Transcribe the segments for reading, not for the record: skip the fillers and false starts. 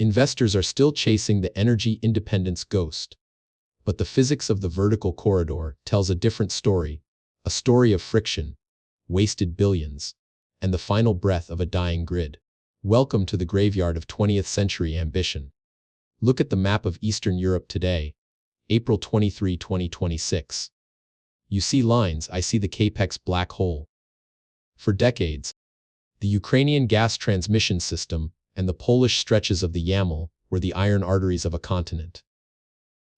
Investors are still chasing the energy independence ghost. But the physics of the vertical corridor tells a different story, a story of friction, wasted billions, and the final breath of a dying grid. Welcome to the graveyard of 20th century ambition. Look at the map of Eastern Europe today, April 23, 2026. You see lines, I see the Capex black hole. For decades, the Ukrainian gas transmission system and the Polish stretches of the Yaml were the iron arteries of a continent.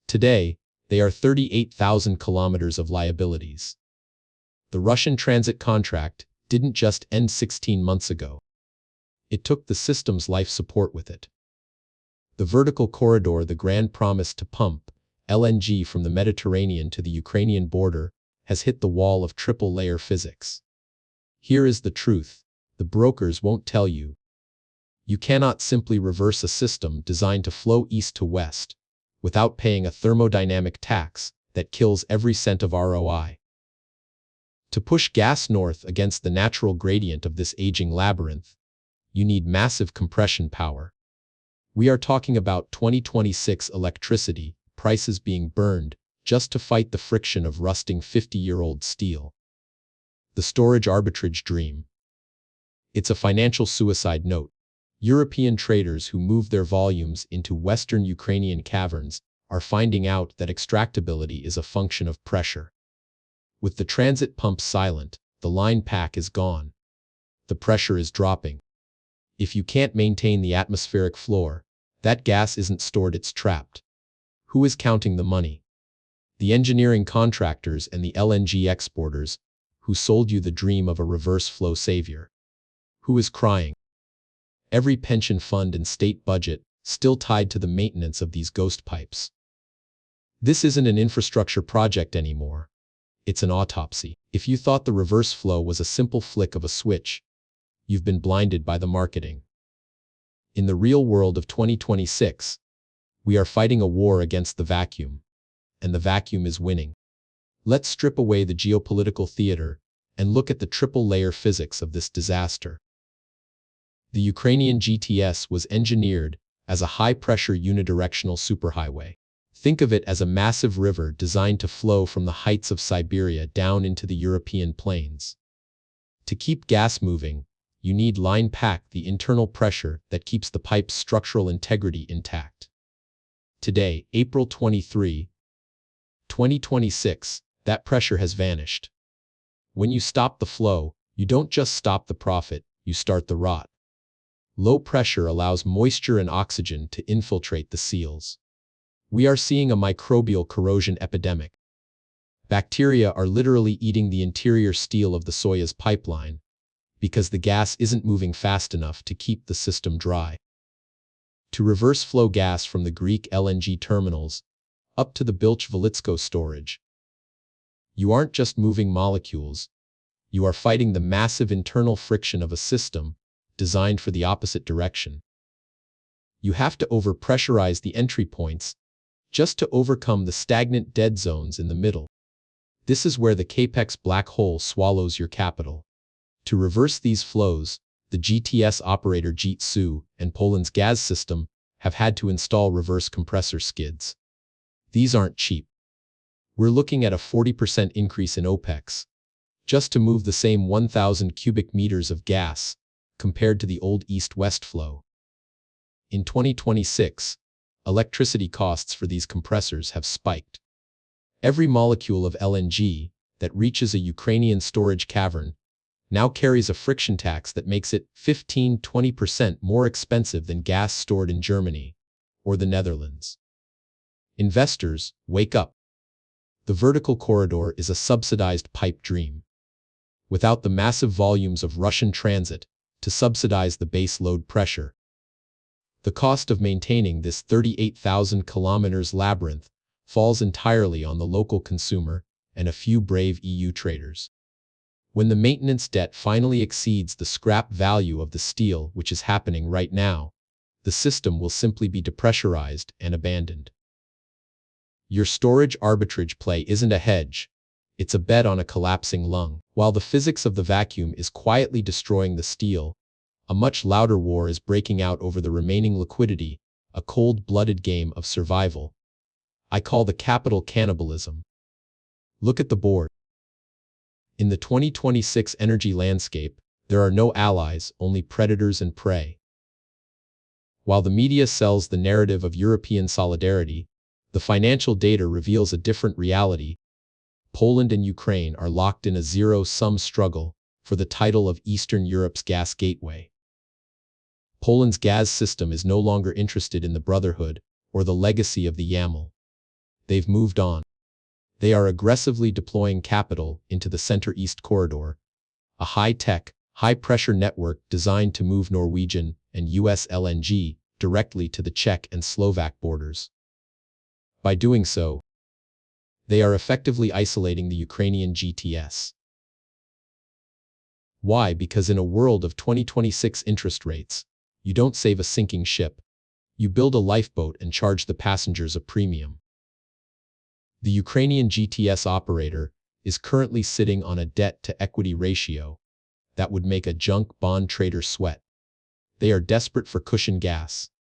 Today, they are 38,000 kilometers of liabilities. The Russian transit contract didn't just end 16 months ago. It took the system's life support with it. The vertical corridor, the grand promise to pump LNG from the Mediterranean to the Ukrainian border, has hit the wall of triple-layer physics. Here is the truth. The brokers won't tell you. You cannot simply reverse a system designed to flow east to west without paying a thermodynamic tax that kills every cent of ROI. To push gas north against the natural gradient of this aging labyrinth, you need massive compression power. We are talking about 2026 electricity prices being burned just to fight the friction of rusting 50-year-old steel. The storage arbitrage dream. It's a financial suicide note. European traders who move their volumes into Western Ukrainian caverns are finding out that extractability is a function of pressure. With the transit pumps silent, the line pack is gone. The pressure is dropping. If you can't maintain the atmospheric floor, that gas isn't stored, it's trapped. Who is counting the money? The engineering contractors and the LNG exporters who sold you the dream of a reverse flow savior. Who is crying? Every pension fund and state budget still tied to the maintenance of these ghost pipes. This isn't an infrastructure project anymore. It's an autopsy. If you thought the reverse flow was a simple flick of a switch, you've been blinded by the marketing. In the real world of 2026, we are fighting a war against the vacuum, and the vacuum is winning. Let's strip away the geopolitical theater and look at the triple-layer physics of this disaster. The Ukrainian GTS was engineered as a high-pressure unidirectional superhighway. Think of it as a massive river designed to flow from the heights of Siberia down into the European plains. To keep gas moving, you need line pack, the internal pressure that keeps the pipe's structural integrity intact. Today, April 23, 2026, that pressure has vanished. When you stop the flow, you don't just stop the profit, you start the rot. Low pressure allows moisture and oxygen to infiltrate the seals. We are seeing a microbial corrosion epidemic. Bacteria are literally eating the interior steel of the Soyuz pipeline because the gas isn't moving fast enough to keep the system dry. To reverse flow gas from the Greek LNG terminals up to the Bilch-Velitsko storage, you aren't just moving molecules, you are fighting the massive internal friction of a system designed for the opposite direction. You have to overpressurize the entry points just to overcome the stagnant dead zones in the middle. This is where the Capex black hole swallows your capital. To reverse these flows, the GTS operator Jitsu and Poland's gas system have had to install reverse compressor skids. These aren't cheap. We're looking at a 40% increase in OPEX just to move the same 1,000 cubic meters of gas compared to the old east-west flow. In 2026, electricity costs for these compressors have spiked. Every molecule of LNG that reaches a Ukrainian storage cavern now carries a friction tax that makes it 15–20% more expensive than gas stored in Germany or the Netherlands. Investors, wake up. The vertical corridor is a subsidized pipe dream. Without the massive volumes of Russian transit to subsidize the base load pressure, the cost of maintaining this 38,000 kilometers labyrinth falls entirely on the local consumer and a few brave EU traders. When the maintenance debt finally exceeds the scrap value of the steel, which is happening right now, the system will simply be depressurized and abandoned. Your storage arbitrage play isn't a hedge, it's a bet on a collapsing lung. While the physics of the vacuum is quietly destroying the steel, a much louder war is breaking out over the remaining liquidity a cold-blooded game of survival. I call the capital cannibalism. Look at the board. In the 2026 energy landscape, there are no allies, only predators and prey. While the media sells the narrative of European solidarity, the financial data reveals a different reality. Poland and Ukraine are locked in a zero-sum struggle for the title of Eastern Europe's gas gateway. Poland's gas system is no longer interested in the brotherhood or the legacy of the YAML. They've moved on. They are aggressively deploying capital into the Center-East Corridor, a high-tech, high-pressure network designed to move Norwegian and US LNG directly to the Czech and Slovak borders. By doing so, they are effectively isolating the Ukrainian GTS. Why? Because in a world of 2026 interest rates, you don't save a sinking ship. You build a lifeboat and charge the passengers a premium. The Ukrainian GTS operator is currently sitting on a debt-to-equity ratio that would make a junk bond trader sweat. They are desperate for cushion gas,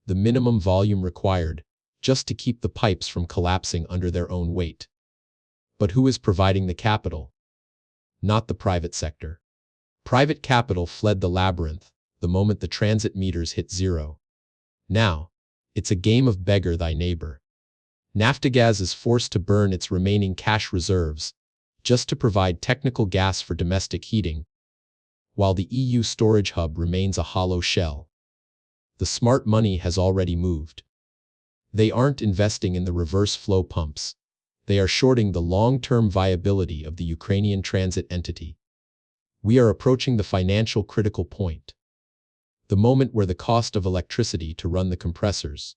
the minimum volume required just to keep the pipes from collapsing under their own weight. But who is providing the capital? Not the private sector. Private capital fled the labyrinth the moment the transit meters hit zero. Now, it's a game of beggar thy neighbor. Naftogaz is forced to burn its remaining cash reserves just to provide technical gas for domestic heating, while the EU storage hub remains a hollow shell. The smart money has already moved. They aren't investing in the reverse flow pumps. They are shorting the long-term viability of the Ukrainian transit entity. We are approaching the financial critical point. The moment where the cost of electricity to run the compressors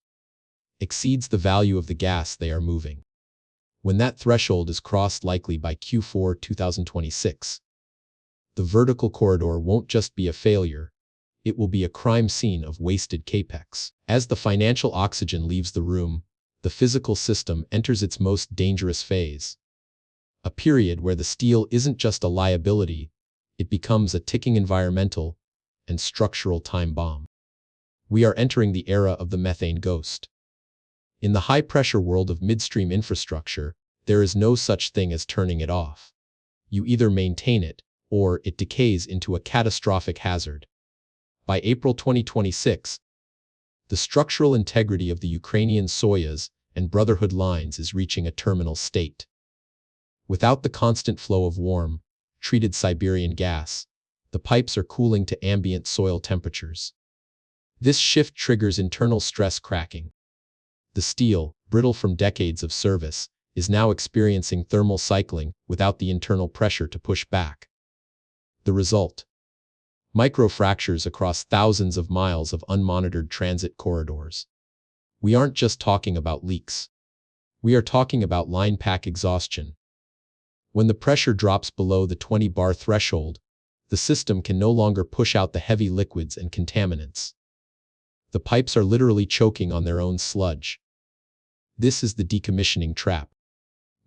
exceeds the value of the gas they are moving. When that threshold is crossed, likely by Q4 2026, the vertical corridor won't just be a failure, it will be a crime scene of wasted capex. As the financial oxygen leaves the room, the physical system enters its most dangerous phase. A period where the steel isn't just a liability, it becomes a ticking environmental and structural time bomb. We are entering the era of the methane ghost. In the high-pressure world of midstream infrastructure, there is no such thing as turning it off. You either maintain it, or it decays into a catastrophic hazard. By April 2026, the structural integrity of the Ukrainian Soyuz and Brotherhood lines is reaching a terminal state. Without the constant flow of warm, treated Siberian gas, the pipes are cooling to ambient soil temperatures. This shift triggers internal stress cracking. The steel, brittle from decades of service, is now experiencing thermal cycling without the internal pressure to push back. The result? Microfractures across thousands of miles of unmonitored transit corridors. We aren't just talking about leaks. We are talking about line pack exhaustion. When the pressure drops below the 20 bar threshold, the system can no longer push out the heavy liquids and contaminants. The pipes are literally choking on their own sludge. This is the decommissioning trap.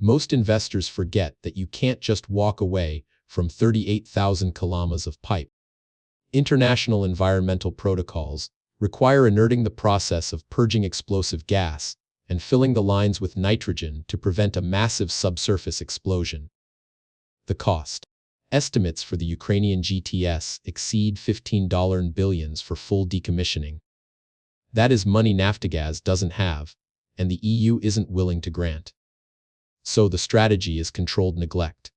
Most investors forget that you can't just walk away from 38,000 kilometers of pipe. International environmental protocols require inerting the process of purging explosive gas and filling the lines with nitrogen to prevent a massive subsurface explosion. The cost. Estimates for the Ukrainian GTS exceed $15 billion for full decommissioning. That is money Naftogaz doesn't have, and the EU isn't willing to grant. So the strategy is controlled neglect.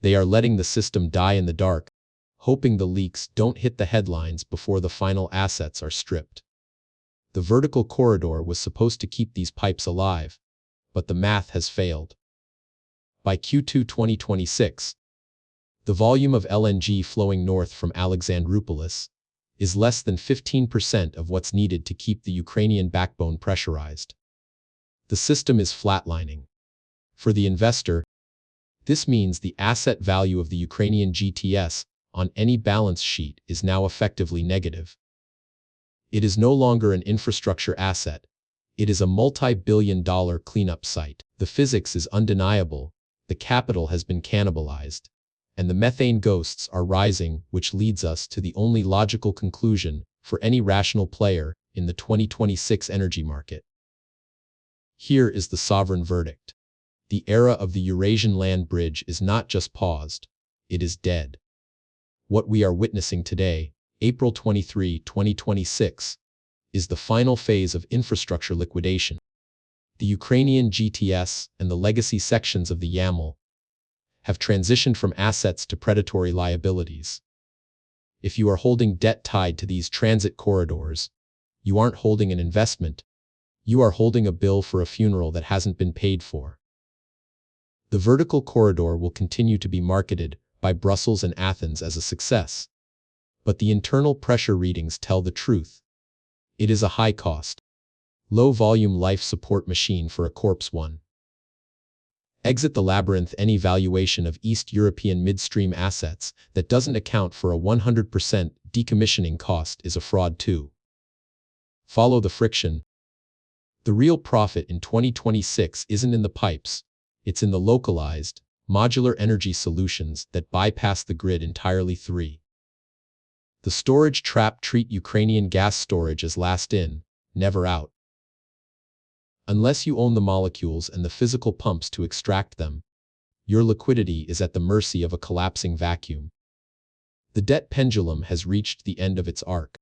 They are letting the system die in the dark, hoping the leaks don't hit the headlines before the final assets are stripped. The vertical corridor was supposed to keep these pipes alive, but the math has failed. By Q2 2026, the volume of LNG flowing north from Alexandroupolis is less than 15% of what's needed to keep the Ukrainian backbone pressurized. The system is flatlining. For the investor, this means the asset value of the Ukrainian GTS on any balance sheet is now effectively negative. It is no longer an infrastructure asset. It is a multi-billion-dollar cleanup site. The physics is undeniable. The capital has been cannibalized, and the methane ghosts are rising, which leads us to the only logical conclusion for any rational player in the 2026 energy market. Here is the sovereign verdict. The era of the Eurasian land bridge is not just paused, it is dead. What we are witnessing today, April 23, 2026, is the final phase of infrastructure liquidation. The Ukrainian GTS and the legacy sections of the YAML have transitioned from assets to predatory liabilities. If you are holding debt tied to these transit corridors, you aren't holding an investment, you are holding a bill for a funeral that hasn't been paid for. The vertical corridor will continue to be marketed by Brussels and Athens as a success. But the internal pressure readings tell the truth. It is a high-cost, low-volume life support machine for a corpse one. Exit the labyrinth. Any valuation of East European midstream assets that doesn't account for a 100% decommissioning cost is a fraud too. Follow the friction. The real profit in 2026 isn't in the pipes, it's in the localized, modular energy solutions that bypass the grid entirely. 3. The storage trap. Treat Ukrainian gas storage as last in, never out. Unless you own the molecules and the physical pumps to extract them, your liquidity is at the mercy of a collapsing vacuum. The debt pendulum has reached the end of its arc.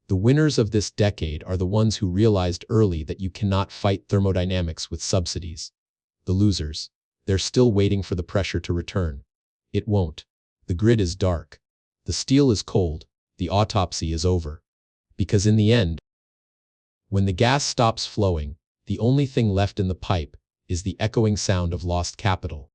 The winners of this decade are the ones who realized early that you cannot fight thermodynamics with subsidies. The losers, they're still waiting for the pressure to return. It won't. The grid is dark. The steel is cold. The autopsy is over. Because in the end, when the gas stops flowing, the only thing left in the pipe is the echoing sound of lost capital.